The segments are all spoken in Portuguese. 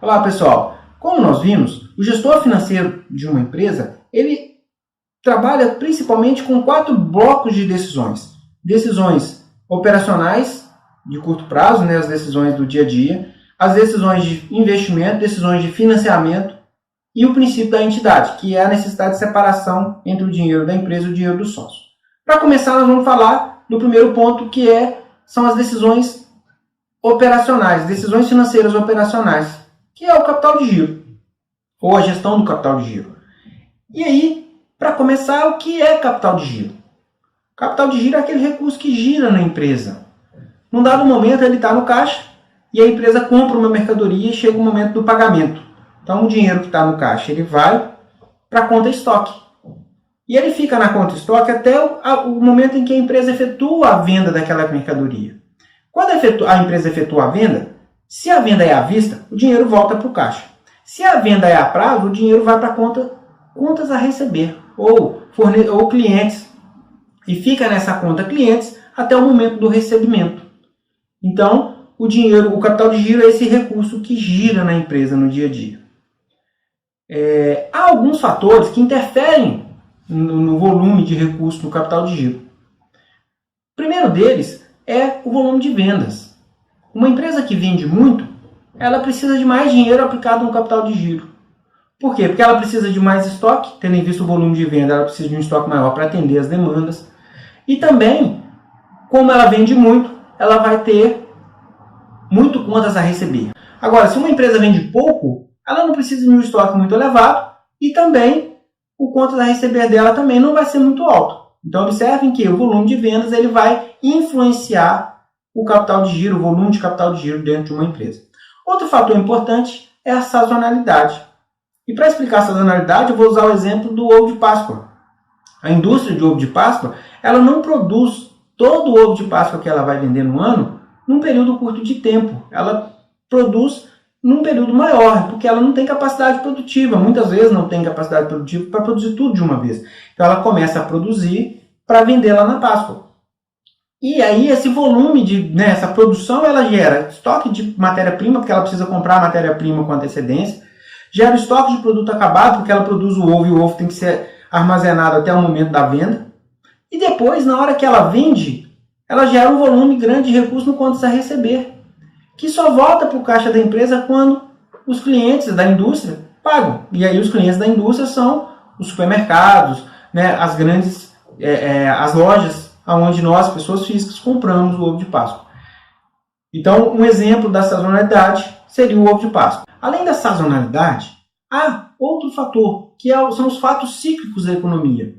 Olá pessoal, como nós vimos, o gestor financeiro de uma empresa, ele trabalha principalmente com 4 blocos de decisões. Decisões operacionais de curto prazo, as decisões do dia a dia, as decisões de investimento, decisões de financiamento e o princípio da entidade, que é a necessidade de separação entre o dinheiro da empresa e o dinheiro do sócio. Para começar, nós vamos falar do primeiro ponto, que são as decisões operacionais, decisões financeiras operacionais, que é o capital de giro, ou a gestão do capital de giro. E aí, para começar, o que é capital de giro? Capital de giro é aquele recurso que gira na empresa. Num dado momento, ele está no caixa e a empresa compra uma mercadoria e chega o momento do pagamento. Então, o dinheiro que está no caixa, ele vai para a conta estoque. E ele fica na conta estoque até o momento em que a empresa efetua a venda daquela mercadoria. Quando a empresa efetua a venda, se a venda é à vista, o dinheiro volta para o caixa. Se a venda é a prazo, o dinheiro vai para contas a receber, ou clientes, e fica nessa conta clientes até o momento do recebimento. Então, o capital de giro é esse recurso que gira na empresa no dia a dia. Há alguns fatores que interferem no volume de recursos no capital de giro. O primeiro deles é o volume de vendas. Uma empresa que vende muito, ela precisa de mais dinheiro aplicado no capital de giro. Por quê? Porque ela precisa de mais estoque, tendo em vista o volume de venda, ela precisa de um estoque maior para atender as demandas. E também, como ela vende muito, ela vai ter muito contas a receber. Agora, se uma empresa vende pouco, ela não precisa de um estoque muito elevado e também o contas a receber dela também não vai ser muito alto. Então, observem que o volume de vendas ele vai influenciar o capital de giro, o volume de capital de giro dentro de uma empresa. Outro fator importante é a sazonalidade. E para explicar a sazonalidade, eu vou usar o exemplo do ovo de Páscoa. A indústria de ovo de Páscoa, ela não produz todo o ovo de Páscoa que ela vai vender no ano num período curto de tempo. Ela produz num período maior, porque ela não tem capacidade produtiva. Muitas vezes não tem capacidade produtiva para produzir tudo de uma vez. Então ela começa a produzir para vender lá na Páscoa. E aí esse volume essa produção, ela gera estoque de matéria-prima, porque ela precisa comprar a matéria-prima com antecedência, gera estoque de produto acabado, porque ela produz o ovo e o ovo tem que ser armazenado até o momento da venda. E depois, na hora que ela vende, ela gera um volume grande de recursos no contas a receber, que só volta para o caixa da empresa quando os clientes da indústria pagam. E aí os clientes da indústria são os supermercados, as grandes as lojas onde nós, pessoas físicas, compramos o ovo de Páscoa. Então, um exemplo da sazonalidade seria o ovo de Páscoa. Além da sazonalidade, há outro fator, que são os fatos cíclicos da economia.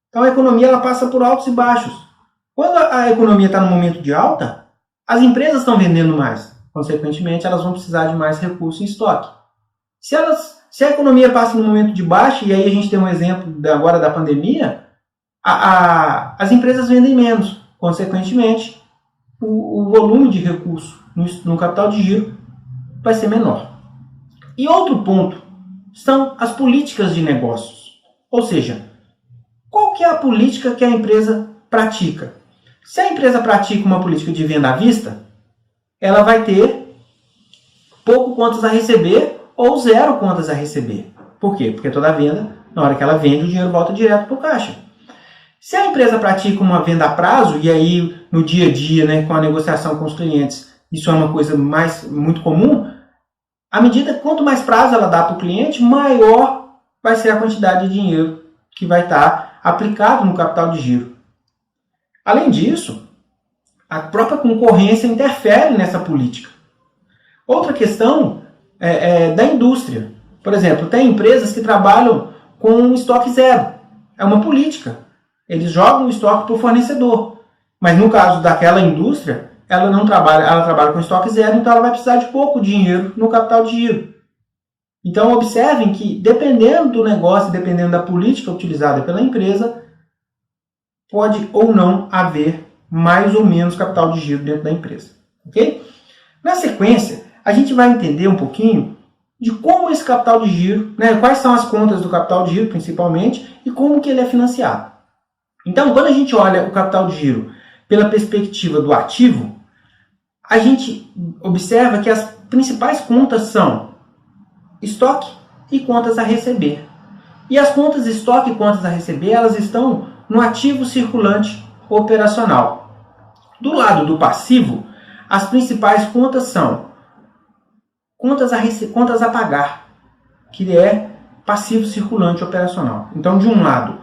Então, a economia ela passa por altos e baixos. Quando a economia está no momento de alta, as empresas estão vendendo mais. Consequentemente, elas vão precisar de mais recursos em estoque. Se a economia passa no momento de baixa, e aí a gente tem um exemplo agora da pandemia, as empresas vendem menos. Consequentemente, o volume de recursos no capital de giro vai ser menor. E outro ponto são as políticas de negócios. Ou seja, qual que é a política que a empresa pratica? Se a empresa pratica uma política de venda à vista, ela vai ter pouco contas a receber ou 0 contas a receber. Por quê? Porque toda venda, na hora que ela vende, o dinheiro volta direto para o caixa. Se a empresa pratica uma venda a prazo, e aí no dia a dia, com a negociação com os clientes, isso é uma coisa muito comum, à medida que quanto mais prazo ela dá para o cliente, maior vai ser a quantidade de dinheiro que vai estar aplicado no capital de giro. Além disso, a própria concorrência interfere nessa política. Outra questão é da indústria. Por exemplo, tem empresas que trabalham com um estoque zero. É uma política. Eles jogam o estoque para o fornecedor. Mas no caso daquela indústria, ela não trabalha, ela trabalha com estoque zero, então ela vai precisar de pouco dinheiro no capital de giro. Então observem que, dependendo do negócio, dependendo da política utilizada pela empresa, pode ou não haver mais ou menos capital de giro dentro da empresa. Ok? Na sequência, a gente vai entender um pouquinho de como esse capital de giro, quais são as contas do capital de giro, principalmente, e como que ele é financiado. Então, quando a gente olha o capital de giro pela perspectiva do ativo, a gente observa que as principais contas são estoque e contas a receber. E as contas estoque e contas a receber, elas estão no ativo circulante operacional. Do lado do passivo, as principais contas são contas a pagar, que é passivo circulante operacional. Então, de um lado,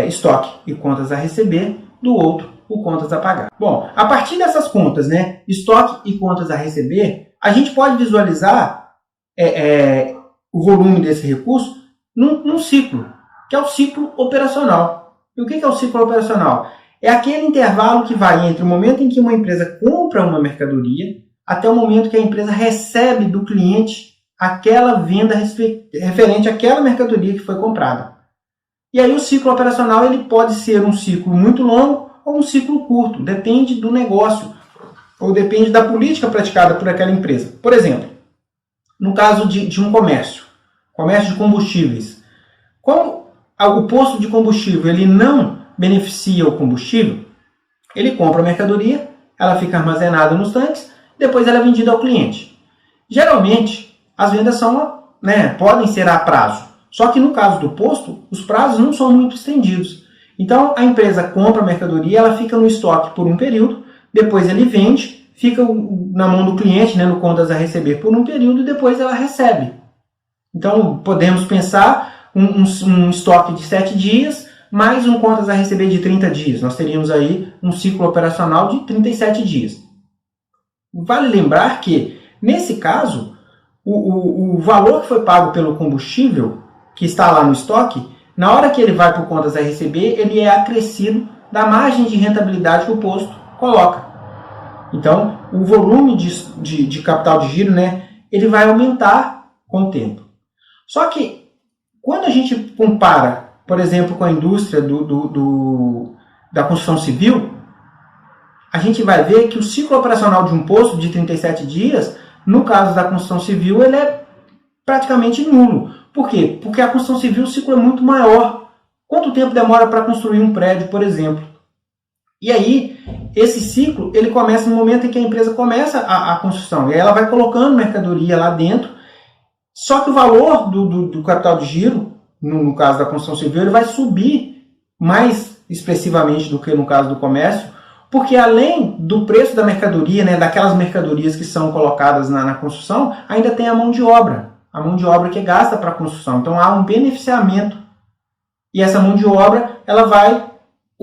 estoque e contas a receber, do outro, o contas a pagar. Bom, a partir dessas contas, né, estoque e contas a receber, a gente pode visualizar o volume desse recurso num ciclo, que é o ciclo operacional. E o que é o ciclo operacional? É aquele intervalo que vai entre o momento em que uma empresa compra uma mercadoria até o momento que a empresa recebe do cliente aquela venda referente àquela mercadoria que foi comprada. E aí o ciclo operacional ele pode ser um ciclo muito longo ou um ciclo curto, depende do negócio ou depende da política praticada por aquela empresa. Por exemplo, no caso de um comércio de combustíveis, como o posto de combustível ele não beneficia o combustível, ele compra a mercadoria, ela fica armazenada nos tanques, depois ela é vendida ao cliente. Geralmente, as vendas podem ser a prazo, só que no caso do posto, os prazos não são muito estendidos. Então, a empresa compra a mercadoria, ela fica no estoque por um período, depois ele vende, fica na mão do cliente, no contas a receber por um período, e depois ela recebe. Então, podemos pensar um estoque de 7 dias, mais um contas a receber de 30 dias. Nós teríamos aí um ciclo operacional de 37 dias. Vale lembrar que, nesse caso, o valor que foi pago pelo combustível, que está lá no estoque, na hora que ele vai para o contas a receber, ele é acrescido da margem de rentabilidade que o posto coloca. Então, o volume de capital de giro, ele vai aumentar com o tempo. Só que, quando a gente compara, por exemplo, com a indústria da construção civil, a gente vai ver que o ciclo operacional de um posto de 37 dias, no caso da construção civil, ele é praticamente nulo. Por quê? Porque a construção civil o ciclo é muito maior. Quanto tempo demora para construir um prédio, por exemplo? E aí, esse ciclo ele começa no momento em que a empresa começa a construção. E aí ela vai colocando mercadoria lá dentro. Só que o valor do capital de giro, no caso da construção civil, ele vai subir mais expressivamente do que no caso do comércio, porque além do preço da mercadoria, daquelas mercadorias que são colocadas na construção, ainda tem a mão de obra que é gasta para a construção. Então há um beneficiamento. E essa mão de obra,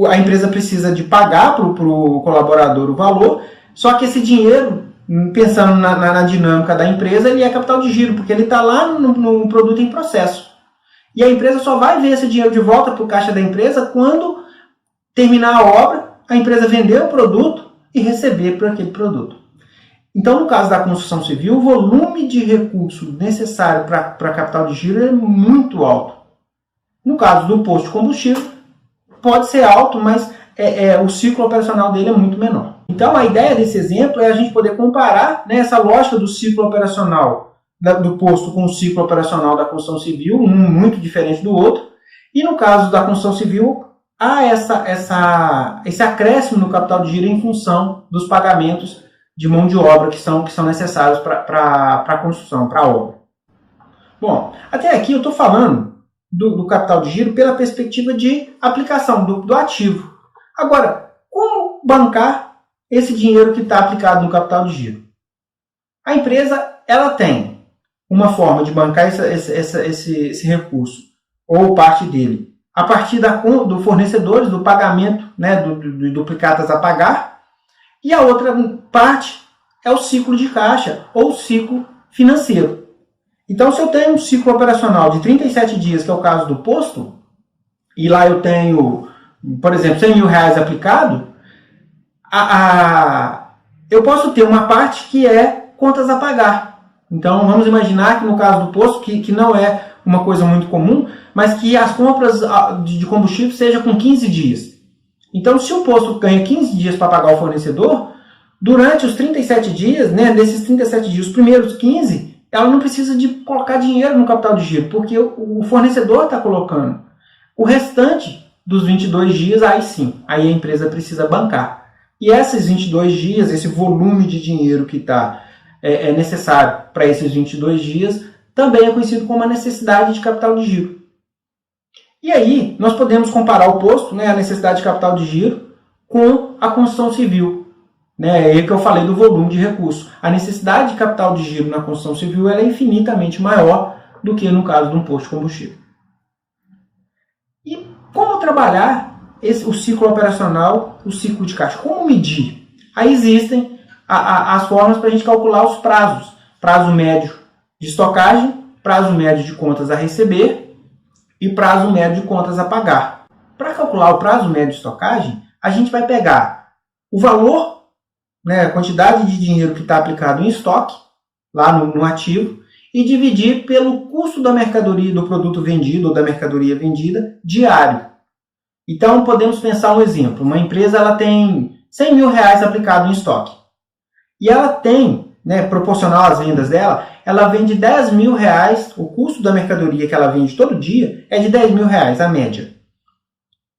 a empresa precisa de pagar para o colaborador o valor, só que esse dinheiro, pensando na dinâmica da empresa, ele é capital de giro, porque ele está lá no produto em processo. E a empresa só vai ver esse dinheiro de volta para o caixa da empresa quando terminar a obra, a empresa vender o produto e receber por aquele produto. Então, no caso da construção civil, o volume de recurso necessário para capital de giro é muito alto. No caso do posto de combustível, pode ser alto, mas o ciclo operacional dele é muito menor. Então, a ideia desse exemplo é a gente poder comparar essa lógica do ciclo operacional do posto com o ciclo operacional da construção civil, um muito diferente do outro. E no caso da construção civil, há esse acréscimo no capital de giro em função dos pagamentos de mão de obra que são necessários para a construção, para a obra. Bom, até aqui eu estou falando do capital de giro pela perspectiva de aplicação do ativo. Agora, como bancar esse dinheiro que está aplicado no capital de giro? A empresa ela tem uma forma de bancar esse recurso, ou parte dele, a partir do fornecedores, do pagamento, do duplicatas a pagar, e a outra parte é o ciclo de caixa, ou ciclo financeiro. Então, se eu tenho um ciclo operacional de 37 dias, que é o caso do posto, e lá eu tenho, por exemplo, 100 mil reais aplicado, eu posso ter uma parte que é contas a pagar. Então, vamos imaginar que no caso do posto, que não é uma coisa muito comum, mas que as compras de combustível sejam com 15 dias. Então, se o posto ganha 15 dias para pagar o fornecedor, durante os 37 dias, desses 37 dias, os primeiros 15, ela não precisa de colocar dinheiro no capital de giro, porque o fornecedor está colocando. O restante dos 22 dias, aí sim, aí a empresa precisa bancar. E esses 22 dias, esse volume de dinheiro que está é necessário para esses 22 dias, também é conhecido como a necessidade de capital de giro. E aí, nós podemos comparar o posto, né, a necessidade de capital de giro, com a construção civil. É aí que eu falei do volume de recursos. A necessidade de capital de giro na construção civil ela é infinitamente maior do que no caso de um posto de combustível. E como trabalhar o ciclo operacional, o ciclo de caixa? Como medir? Aí existem as formas para a gente calcular os prazos. Prazo médio de estocagem, prazo médio de contas a receber e prazo médio de contas a pagar. Para calcular o prazo médio de estocagem, a gente vai pegar o valor, né, a quantidade de dinheiro que está aplicado em estoque, lá no ativo, e dividir pelo custo da mercadoria, do produto vendido ou da mercadoria vendida, diário. Então, podemos pensar um exemplo. Uma empresa ela tem 100 mil reais aplicado em estoque. E ela tem, né, proporcional às vendas dela, ela vende 10 mil reais, o custo da mercadoria que ela vende todo dia é de 10 mil reais, a média.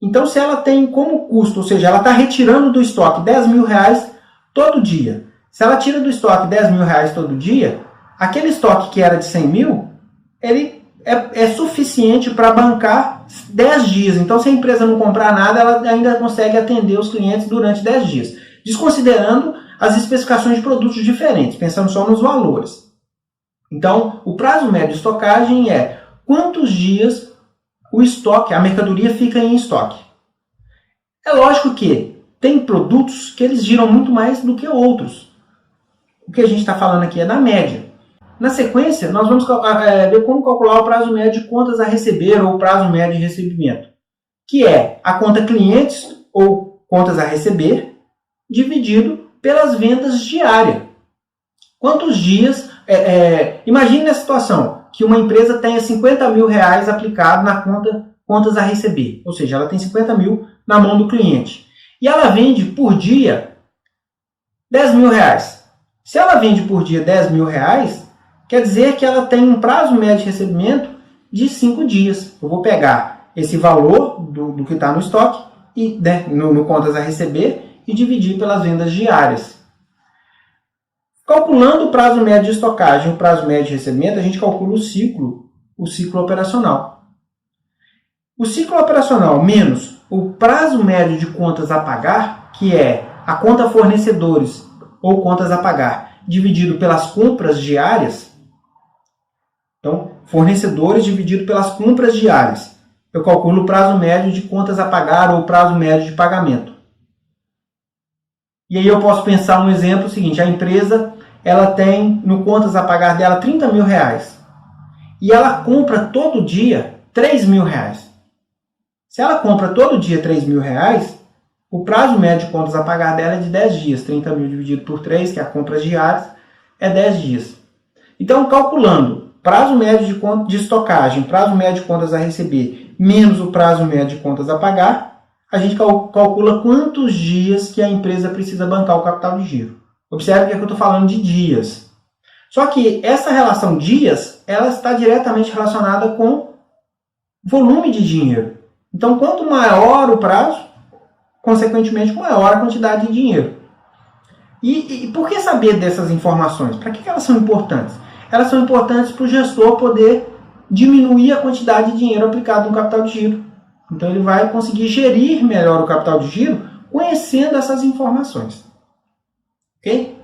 Então, se ela tem como custo, ou seja, ela está retirando do estoque 10 mil reais todo dia. Se ela tira do estoque 10 mil reais todo dia, aquele estoque que era de 100 mil, ele é suficiente para bancar 10 dias. Então, se a empresa não comprar nada, ela ainda consegue atender os clientes durante 10 dias. Desconsiderando as especificações de produtos diferentes, pensando só nos valores. Então, o prazo médio de estocagem é quantos dias o estoque, a mercadoria fica em estoque. É lógico que tem produtos que eles giram muito mais do que outros. O que a gente está falando aqui é da média. Na sequência, nós vamos ver como calcular o prazo médio de contas a receber ou prazo médio de recebimento, que é a conta clientes ou contas a receber dividido pelas vendas diárias. Quantos dias... imagine a situação que uma empresa tenha 50 mil reais aplicado na conta contas a receber. Ou seja, ela tem 50 mil na mão do cliente. E ela vende por dia 10 mil reais. Se ela vende por dia 10 mil reais, quer dizer que ela tem um prazo médio de recebimento de 5 dias. Eu vou pegar esse valor do que está no estoque, e, né, no contas a receber, e dividir pelas vendas diárias. Calculando o prazo médio de estocagem e o prazo médio de recebimento, a gente calcula o ciclo operacional. O ciclo operacional menos o prazo médio de contas a pagar, que é a conta fornecedores ou contas a pagar, dividido pelas compras diárias. Então, fornecedores dividido pelas compras diárias. Eu calculo o prazo médio de contas a pagar ou prazo médio de pagamento. E aí eu posso pensar um exemplo seguinte, a empresa ela tem no contas a pagar dela 30 mil reais e ela compra todo dia 3 mil reais. Se ela compra todo dia 3 mil reais, o prazo médio de contas a pagar dela é de 10 dias. 30 mil dividido por 3, que é a compra diária, é 10 dias. Então, calculando prazo médio de estocagem, prazo médio de contas a receber, menos o prazo médio de contas a pagar, a gente calcula quantos dias que a empresa precisa bancar o capital de giro. Observe que eu estou falando de dias. Só que essa relação dias, ela está diretamente relacionada com volume de dinheiro. Então, quanto maior o prazo, consequentemente, maior a quantidade de dinheiro. E por que saber dessas informações? Para que elas são importantes? Elas são importantes para o gestor poder diminuir a quantidade de dinheiro aplicado no capital de giro. Então, ele vai conseguir gerir melhor o capital de giro conhecendo essas informações. Ok?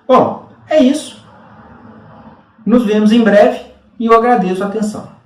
Bom, é isso. Nos vemos em breve e eu agradeço a atenção.